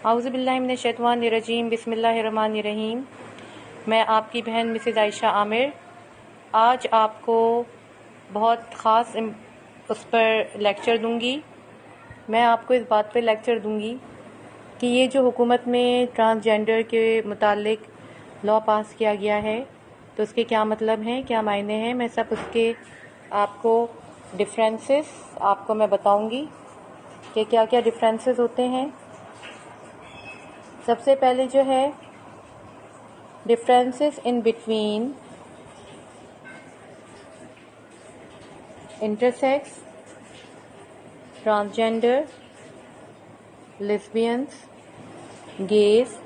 اعوذ باللہ من الشیطان الرجیم، بسم اللہ الرحمن الرحیم۔ میں آپ کی بہن مسز عائشہ عامر آج آپ کو بہت خاص اس پر لیکچر دوں گی۔ میں آپ کو اس بات پہ لیکچر دوں گی کہ یہ جو حکومت میں ٹرانسجینڈر کے متعلق لا پاس کیا گیا ہے تو اس کے کیا مطلب ہیں، کیا معنی ہیں، میں سب اس کے آپ کو ڈفرینسز آپ کو میں بتاؤں گی کہ کیا کیا ڈفرینسز ہوتے ہیں۔ سب سے پہلے جو ہے differences in between intersex, transgender, lesbians, gays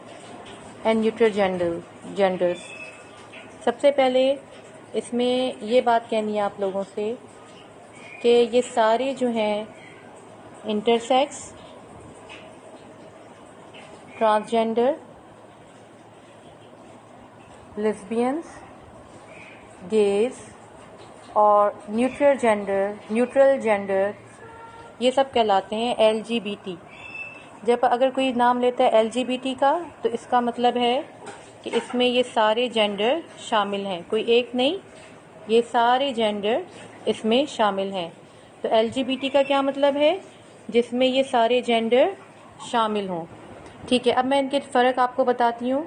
and neutral genders. سب سے پہلے اس میں یہ بات کہنی ہے آپ لوگوں سے کہ یہ سارے جو ہیں انٹرسیکس، ٹرانسجینڈر، لیسبینس، گیز اور نیوٹرل جینڈر یہ سب کہلاتے ہیں LGBT۔ جب اگر کوئی نام لیتا ہے LGBT کا تو اس کا مطلب ہے کہ اس میں یہ سارے جینڈر شامل ہیں، کوئی ایک نہیں، یہ سارے جینڈر اس میں شامل ہیں۔ تو LGBT کا کیا مطلب ہے؟ جس میں یہ سارے جینڈر شامل ہوں۔ ٹھیک ہے، اب میں ان کے فرق آپ کو بتاتی ہوں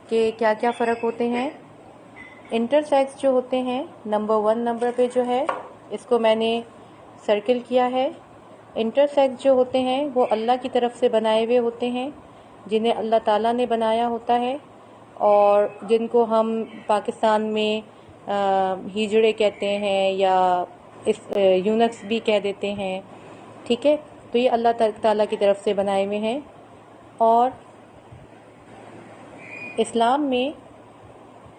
کہ کیا کیا فرق ہوتے ہیں۔ انٹرسیکس جو ہوتے ہیں نمبر 1 نمبر پہ جو ہے اس کو میں نے سرکل کیا ہے۔ انٹرسیکس جو ہوتے ہیں وہ اللہ کی طرف سے بنائے ہوئے ہوتے ہیں، جنہیں اللہ تعالیٰ نے بنایا ہوتا ہے اور جن کو ہم پاکستان میں ہجڑے کہتے ہیں یا یونکس بھی کہہ دیتے ہیں۔ ٹھیک ہے، تو یہ اللہ تعالیٰ کی طرف سے بنائے ہوئے ہیں اور اسلام میں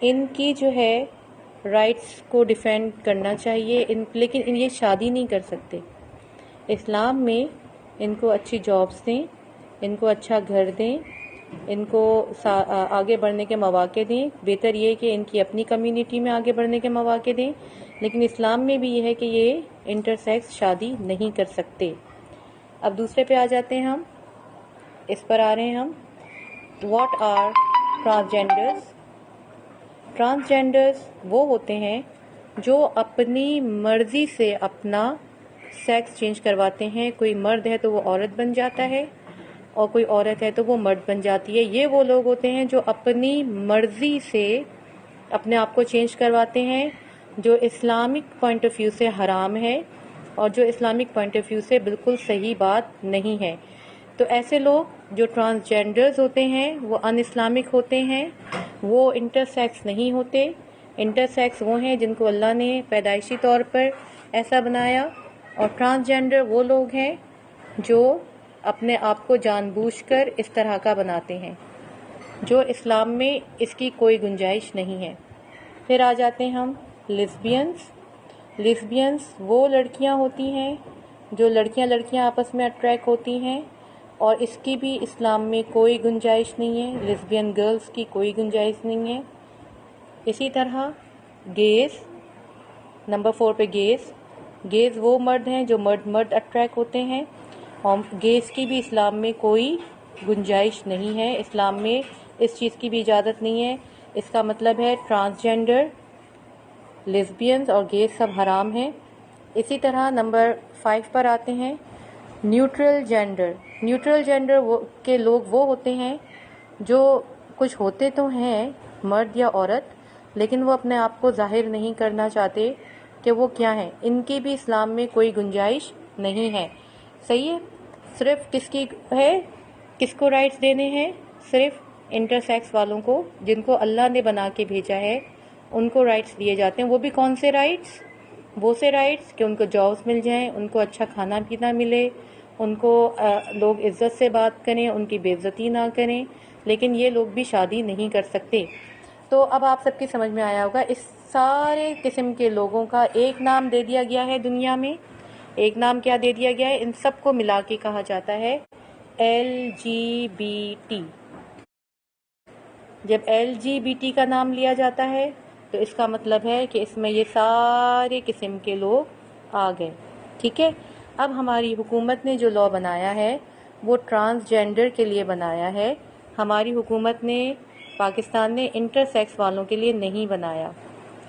ان کی جو ہے رائٹس کو ڈیفینڈ کرنا چاہیے، لیکن یہ شادی نہیں کر سکتے۔ اسلام میں ان کو اچھی جابس دیں، ان کو اچھا گھر دیں، ان کو آگے بڑھنے کے مواقع دیں۔ بہتر یہ کہ ان کی اپنی کمیونٹی میں آگے بڑھنے کے مواقع دیں، لیکن اسلام میں بھی یہ ہے کہ یہ انٹرسیکس شادی نہیں کر سکتے۔ اب دوسرے پہ آ جاتے ہیں ہم، اس پر آ رہے ہیں ہم۔ What are transgenders? ٹرانسجینڈرز وہ ہوتے ہیں جو اپنی مرضی سے اپنا سیکس چینج کرواتے ہیں۔ کوئی مرد ہے تو وہ عورت بن جاتا ہے اور کوئی عورت ہے تو وہ مرد بن جاتی ہے۔ یہ وہ لوگ ہوتے ہیں جو اپنی مرضی سے اپنے آپ کو چینج کرواتے ہیں، جو اسلامک پوائنٹ آف ویو سے حرام ہے اور جو اسلامک پوائنٹ آف ویو سے بالکل صحیح بات نہیں ہے۔ تو ایسے لوگ جو ٹرانسجینڈرز ہوتے ہیں وہ ان اسلامک ہوتے ہیں، وہ انٹرسیکس نہیں ہوتے۔ انٹرسیکس وہ ہیں جن کو اللہ نے پیدائشی طور پر ایسا بنایا، اور ٹرانسجینڈر وہ لوگ ہیں جو اپنے آپ کو جان بوجھ کر اس طرح کا بناتے ہیں، جو اسلام میں اس کی کوئی گنجائش نہیں ہے۔ پھر آ جاتے ہیں ہم لیسبینس۔ لیسبینس وہ لڑکیاں ہوتی ہیں جو لڑکیاں آپس میں اٹریکٹ ہوتی ہیں، اور اس کی بھی اسلام میں کوئی گنجائش نہیں ہے، لیسبین گرلز کی کوئی گنجائش نہیں ہے۔ اسی طرح گیز، نمبر 4 پہ گیز وہ مرد ہیں جو مرد اٹریکٹ ہوتے ہیں، اور گیز کی بھی اسلام میں کوئی گنجائش نہیں ہے، اسلام میں اس چیز کی بھی اجازت نہیں ہے۔ اس کا مطلب ہے ٹرانسجینڈر، لیسبینز اور گیز سب حرام ہیں۔ اسی طرح نمبر 5 پر آتے ہیں نیوٹرل جینڈر۔ نیوٹرل جینڈر کے لوگ وہ ہوتے ہیں جو کچھ ہوتے تو ہیں مرد یا عورت، لیکن وہ اپنے آپ کو ظاہر نہیں کرنا چاہتے کہ وہ کیا ہیں۔ ان کی بھی اسلام میں کوئی گنجائش نہیں ہے۔ صحیح ہے، صرف کس کو رائٹس دینے ہیں؟ صرف انٹرسیکس والوں کو، جن کو اللہ نے بنا کے بھیجا ہے، ان کو رائٹس دیے جاتے ہیں۔ وہ بھی کون سے رائٹس؟ وہ سے رائٹس کہ ان کو جابس مل جائیں، ان کو اچھا کھانا پینا ملے، ان کو لوگ عزت سے بات کریں، ان کی بے عزتی نہ کریں، لیکن یہ لوگ بھی شادی نہیں کر سکتے۔ تو اب آپ سب کی سمجھ میں آیا ہوگا، اس سارے قسم کے لوگوں کا ایک نام دے دیا گیا ہے دنیا میں۔ ایک نام کیا دے دیا گیا ہے؟ ان سب کو ملا کے کہا جاتا ہے LGBT۔ جب LGBT کا نام لیا جاتا ہے تو اس کا مطلب ہے کہ اس میں یہ سارے قسم کے لوگ آ گئے۔ ٹھیک ہے، اب ہماری حکومت نے جو لا بنایا ہے وہ ٹرانسجینڈر کے لیے بنایا ہے. ہماری حکومت نے، پاکستان نے انٹر سیکس والوں کے لیے نہیں بنایا.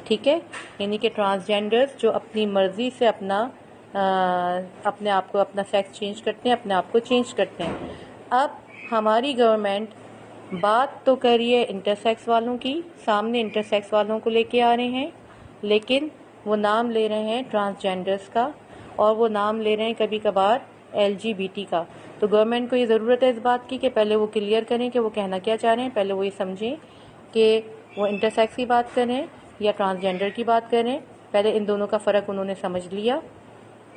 ٹھیک ہے، یعنی کہ ٹرانسجینڈرز جو اپنی مرضی سے اپنے آپ کو، اپنا سیکس چینج کرتے ہیں، اپنے آپ کو چینج کرتے ہیں. اب ہماری گورنمنٹ بات تو کر رہی ہے انٹر سیکس والوں کی، سامنے انٹر سیکس والوں کو لے کے آ رہے ہیں، لیکن وہ نام لے رہے ہیں ٹرانسجینڈرز کا، اور وہ نام لے رہے ہیں کبھی کبھار LGBT کا. تو گورنمنٹ کو یہ ضرورت ہے اس بات کی کہ پہلے وہ کلیئر کریں کہ وہ کہنا کیا چاہ رہے ہیں. پہلے وہ یہ سمجھیں کہ وہ انٹر سیکس کی بات کریں یا ٹرانسجینڈر کی بات کریں. پہلے ان دونوں کا فرق انہوں نے سمجھ لیا.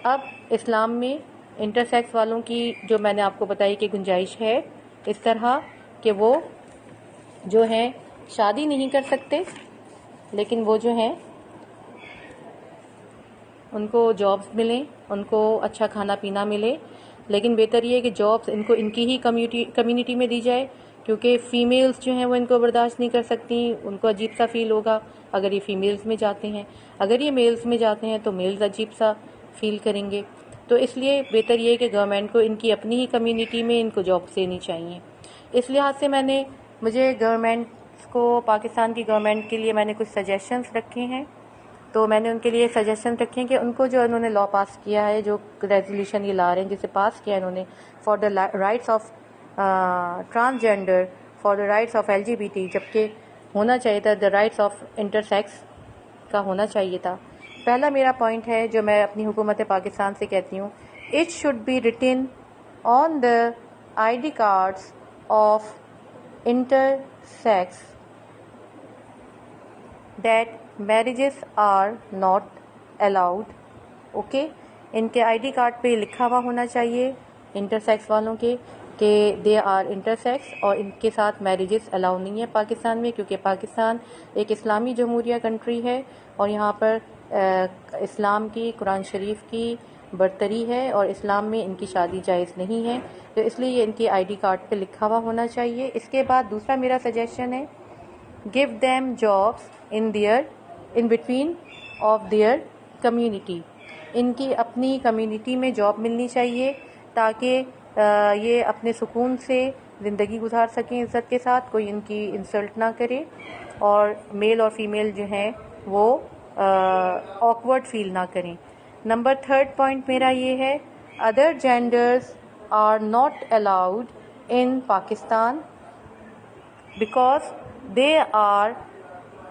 اب اسلام میں انٹر سیکس والوں کی جو میں نے آپ کو بتائی کہ گنجائش ہے اس طرح کہ وہ جو ہیں شادی نہیں کر سکتے، لیکن وہ جو ہیں ان کو جابز ملیں، ان کو اچھا کھانا پینا ملے. لیکن بہتر یہ ہے کہ جابز ان کو ان کی ہی کمیونٹی میں دی جائے، کیونکہ فیمیلز جو ہیں وہ ان کو برداشت نہیں کر سکتی. ان کو عجیب سا فیل ہوگا اگر یہ فیمیلز میں جاتے ہیں، اگر یہ میلز میں جاتے ہیں تو میلز عجیب سا فیل کریں گے. تو اس لیے بہتر یہ ہے کہ گورنمنٹ کو ان کی اپنی ہی کمیونٹی میں ان کو جابز دینی چاہیے. اس لحاظ سے مجھے گورنمنٹ کو، پاکستان کی گورنمنٹ کے لیے میں نے کچھ سجیشنز رکھے ہیں. تو میں نے ان کے لیے سجیشن رکھے ہیں کہ ان کو جو انہوں نے لا پاس کیا ہے، جو ریزولوشن یہ لا رہے ہیں جسے پاس کیا ہے انہوں نے، for the rights of transgender, for the rights of LGBT، جبکہ ہونا چاہیے تھا the rights of intersex کا ہونا چاہیے تھا. پہلا میرا پوائنٹ ہے جو میں اپنی حکومت پاکستان سے کہتی ہوں، it should be written on the ID cards of intersex that marriages are not allowed. Okay, ان کے ID کارڈ پہ لکھا ہوا ہونا چاہیے انٹر سیکس والوں کے کہ دے آر انٹر سیکس، اور ان کے ساتھ میریجز الاؤ نہیں ہے پاکستان میں، کیونکہ پاکستان ایک اسلامی جمہوریہ کنٹری ہے اور یہاں پر اسلام کی، قرآن شریف کی برتری ہے، اور اسلام میں ان کی شادی جائز نہیں ہے. تو اس لیے یہ ان کی ID کارڈ پہ لکھا ہوا ہونا چاہیے. اس کے بعد دوسرا میرا سجیشن ہے، give them jobs in between of their community. ان کی اپنی کمیونٹی میں جاب ملنی چاہیے تاکہ یہ اپنے سکون سے زندگی گزار سکیں عزت کے ساتھ، کوئی ان کی انسلٹ نہ کرے، اور میل اور فیمیل جو ہیں وہ awkward فیل نہ کریں. نمبر 3 پوائنٹ میرا یہ ہے، other genders are not allowed in Pakistan because they are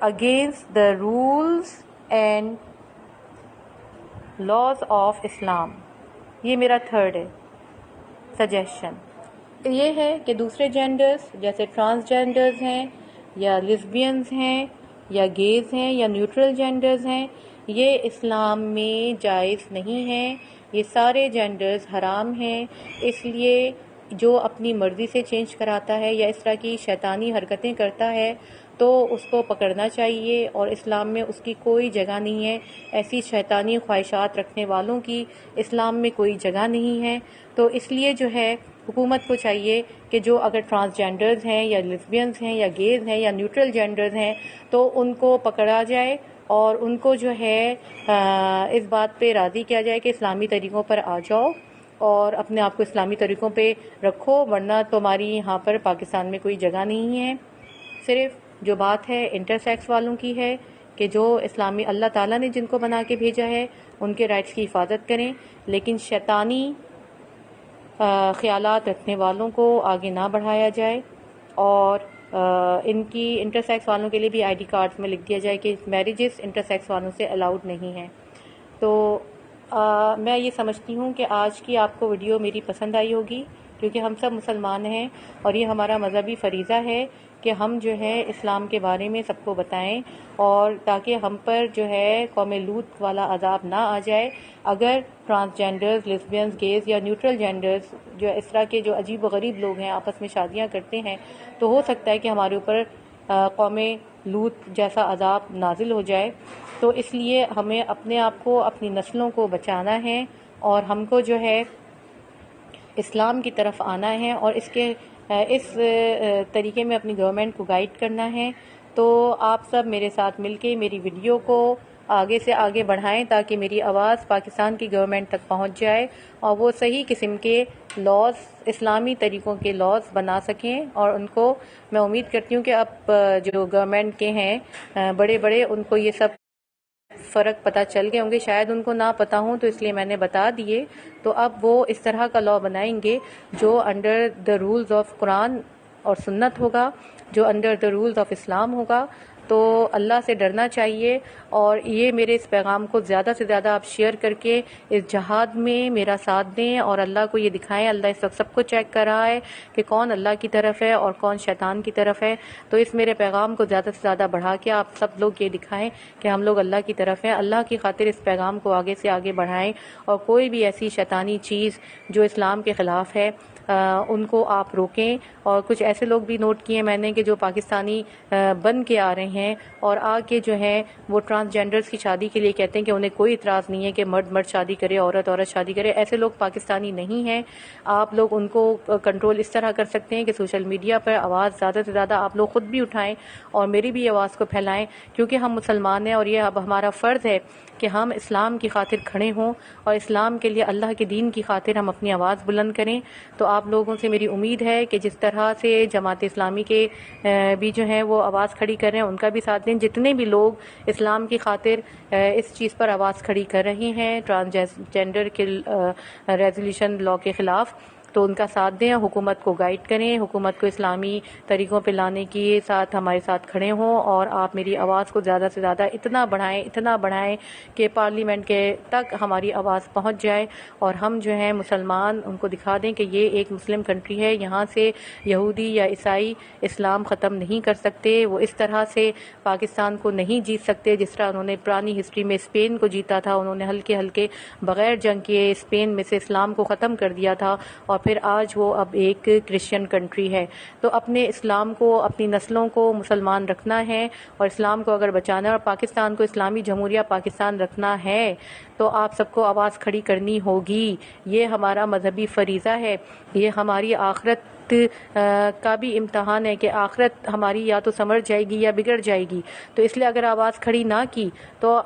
against the rules and laws of Islam. یہ میرا 3rd ہے سجیشن. یہ ہے کہ دوسرے جینڈرز جیسے ٹرانسجینڈرز ہیں یا لیسبینز ہیں یا گیز ہیں یا نیوٹرل جینڈرز ہیں، یہ اسلام میں جائز نہیں ہیں. یہ سارے جینڈرز حرام ہیں. اس لیے جو اپنی مرضی سے چینج کراتا ہے یا اس طرح کی شیطانی حرکتیں کرتا ہے تو اس کو پکڑنا چاہیے، اور اسلام میں اس کی کوئی جگہ نہیں ہے. ایسی شیطانی خواہشات رکھنے والوں کی اسلام میں کوئی جگہ نہیں ہے. تو اس لیے جو ہے حکومت کو چاہیے کہ جو اگر ٹرانسجینڈرز ہیں یا لیسبینز ہیں یا گیز ہیں یا نیوٹرل جینڈرز ہیں تو ان کو پکڑا جائے اور ان کو جو ہے اس بات پہ راضی کیا جائے کہ اسلامی طریقوں پر آ جاؤ اور اپنے آپ کو اسلامی طریقوں پہ رکھو، ورنہ تمہاری یہاں پر پاکستان میں کوئی جگہ نہیں ہے. صرف جو بات ہے انٹر سیکس والوں کی ہے کہ جو اسلامی اللہ تعالیٰ نے جن کو بنا کے بھیجا ہے ان کے رائٹس کی حفاظت کریں، لیکن شیطانی خیالات رکھنے والوں کو آگے نہ بڑھایا جائے. اور ان کی انٹر سیکس والوں کے لیے بھی ID کارڈز میں لکھ دیا جائے کہ میریجز انٹر سیکس والوں سے الاؤڈ نہیں ہیں. تو میں یہ سمجھتی ہوں کہ آج کی آپ کو ویڈیو میری پسند آئی ہوگی، کیونکہ ہم سب مسلمان ہیں اور یہ ہمارا مذہبی فریضہ ہے کہ ہم جو ہے اسلام کے بارے میں سب کو بتائیں، اور تاکہ ہم پر جو ہے قوم لوط والا عذاب نہ آ جائے اگر ٹرانسجینڈرز، لیسبینز، گیز یا نیوٹرل جینڈرز جو اس طرح کے جو عجیب و غریب لوگ ہیں آپس میں شادیاں کرتے ہیں، تو ہو سکتا ہے کہ ہمارے اوپر قوم لوط جیسا عذاب نازل ہو جائے. تو اس لیے ہمیں اپنے آپ کو، اپنی نسلوں کو بچانا ہے، اور ہم کو جو ہے اسلام کی طرف آنا ہے اور اس طریقے میں اپنی گورنمنٹ کو گائیڈ کرنا ہے. تو آپ سب میرے ساتھ مل کے میری ویڈیو کو آگے سے آگے بڑھائیں تاکہ میری آواز پاکستان کی گورنمنٹ تک پہنچ جائے اور وہ صحیح قسم کے لاز، اسلامی طریقوں کے لاز بنا سکیں. اور ان کو میں امید کرتی ہوں کہ اب جو گورنمنٹ کے ہیں بڑے بڑے، ان کو یہ سب فرق پتہ چل گئے ہوں گے، شاید ان کو نہ پتہ ہوں تو اس لیے میں نے بتا دیے. تو اب وہ اس طرح کا لا بنائیں گے جو انڈر دا رولز آف قرآن اور سنت ہوگا، جو انڈر دا رولز آف اسلام ہوگا. تو اللہ سے ڈرنا چاہیے، اور یہ میرے اس پیغام کو زیادہ سے زیادہ آپ شیئر کر کے اس جہاد میں میرا ساتھ دیں اور اللہ کو یہ دکھائیں. اللہ اس وقت سب کو چیک کر رہا ہے کہ کون اللہ کی طرف ہے اور کون شیطان کی طرف ہے. تو اس میرے پیغام کو زیادہ سے زیادہ بڑھا کے آپ سب لوگ یہ دکھائیں کہ ہم لوگ اللہ کی طرف ہیں. اللہ کی خاطر اس پیغام کو آگے سے آگے بڑھائیں، اور کوئی بھی ایسی شیطانی چیز جو اسلام کے خلاف ہے ان کو آپ روکیں. اور کچھ ایسے لوگ بھی نوٹ کیے میں نے کہ جو پاکستانی بن کے آ رہے ہیں اور آ کے جو ہیں وہ ٹرانسجینڈرز کی شادی کے لیے کہتے ہیں کہ انہیں کوئی اعتراض نہیں ہے کہ مرد مرد شادی کرے، عورت عورت شادی کرے. ایسے لوگ پاکستانی نہیں ہیں. آپ لوگ ان کو کنٹرول اس طرح کر سکتے ہیں کہ سوشل میڈیا پر آواز زیادہ سے زیادہ آپ لوگ خود بھی اٹھائیں اور میری بھی آواز کو پھیلائیں، کیونکہ ہم مسلمان ہیں اور یہ اب ہمارا فرض ہے کہ ہم اسلام کی خاطر کھڑے ہوں اور اسلام کے لیے، اللہ کے دین کی خاطر ہم اپنی آواز بلند کریں. تو آپ لوگوں سے میری امید ہے کہ جس طرح سے جماعت اسلامی کے بھی جو ہیں وہ آواز کھڑی کر رہے ہیں ان کا بھی ساتھ دیں. جتنے بھی لوگ اسلام کی خاطر اس چیز پر آواز کھڑی کر رہے ہیں ٹرانسجینڈر کے ریزولوشن لا کے خلاف، تو ان کا ساتھ دیں، حکومت کو گائیڈ کریں، حکومت کو اسلامی طریقوں پہ لانے کی ساتھ ہمارے ساتھ کھڑے ہوں. اور آپ میری آواز کو زیادہ سے زیادہ اتنا بڑھائیں کہ پارلیمنٹ کے تک ہماری آواز پہنچ جائے اور ہم جو ہیں مسلمان ان کو دکھا دیں کہ یہ ایک مسلم کنٹری ہے، یہاں سے یہودی یا عیسائی اسلام ختم نہیں کر سکتے. وہ اس طرح سے پاکستان کو نہیں جیت سکتے جس طرح انہوں نے پرانی ہسٹری میں اسپین کو جیتا تھا. انہوں نے ہلکے بغیر جنگ کیے اسپین میں سے اسلام کو ختم کر دیا تھا، اور پھر آج وہ اب ایک کرسچن کنٹری ہے. تو اپنے اسلام کو، اپنی نسلوں کو مسلمان رکھنا ہے، اور اسلام کو اگر بچانا ہے اور پاکستان کو اسلامی جمہوریہ پاکستان رکھنا ہے تو آپ سب کو آواز کھڑی کرنی ہوگی. یہ ہمارا مذہبی فریضہ ہے، یہ ہماری آخرت کا بھی امتحان ہے کہ آخرت ہماری یا تو سنور جائے گی یا بگڑ جائے گی. تو اس لیے اگر آواز کھڑی نہ کی تو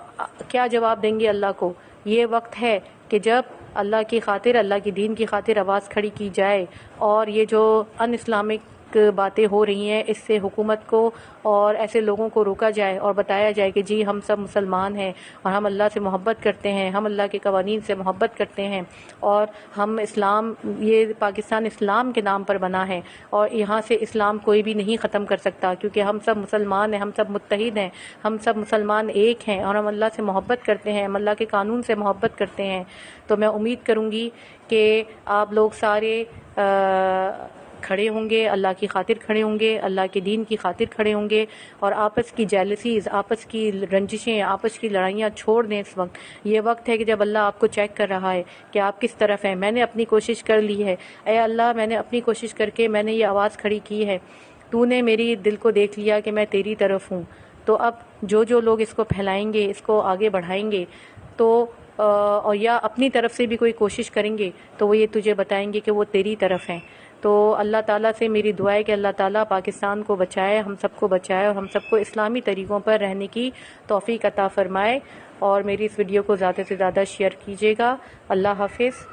کیا جواب دیں گے اللہ کو؟ یہ وقت ہے کہ جب اللہ کی خاطر، اللہ کی دین کی خاطر آواز کھڑی کی جائے، اور یہ جو ان اسلامک باتیں ہو رہی ہیں اس سے حکومت کو اور ایسے لوگوں کو روکا جائے اور بتایا جائے کہ جی ہم سب مسلمان ہیں اور ہم اللہ سے محبت کرتے ہیں، ہم اللہ کے قوانین سے محبت کرتے ہیں، اور ہم اسلام، یہ پاکستان اسلام کے نام پر بنا ہے اور یہاں سے اسلام کوئی بھی نہیں ختم کر سکتا، کیونکہ ہم سب مسلمان ہیں، ہم سب متحد ہیں، ہم سب مسلمان ایک ہیں اور ہم اللہ سے محبت کرتے ہیں، ہم اللہ کے قانون سے محبت کرتے ہیں. تو میں امید کروں گی کہ آپ لوگ سارے کھڑے ہوں گے، اللہ کی خاطر کھڑے ہوں گے، اللہ کے دین کی خاطر کھڑے ہوں گے، اور آپس کی جیلسیز، آپس کی رنجشیں، آپس کی لڑائیاں چھوڑ دیں. اس وقت یہ وقت ہے کہ جب اللہ آپ کو چیک کر رہا ہے کہ آپ کس طرف ہیں. میں نے اپنی کوشش کر لی ہے، اے اللہ میں نے اپنی کوشش کر کے میں نے یہ آواز کھڑی کی ہے، تو نے میری دل کو دیکھ لیا کہ میں تیری طرف ہوں. تو اب جو لوگ اس کو پھیلائیں گے، اس کو آگے بڑھائیں گے، تو اور یا اپنی طرف سے بھی کوئی کوشش کریں گے تو وہ یہ تجھے بتائیں گے کہ وہ تیری طرف ہیں. تو اللہ تعالیٰ سے میری دعا ہے کہ اللہ تعالیٰ پاکستان کو بچائے، ہم سب کو بچائے، اور ہم سب کو اسلامی طریقوں پر رہنے کی توفیق عطا فرمائے. اور میری اس ویڈیو کو زیادہ سے زیادہ شیئر کیجیے گا. اللہ حافظ.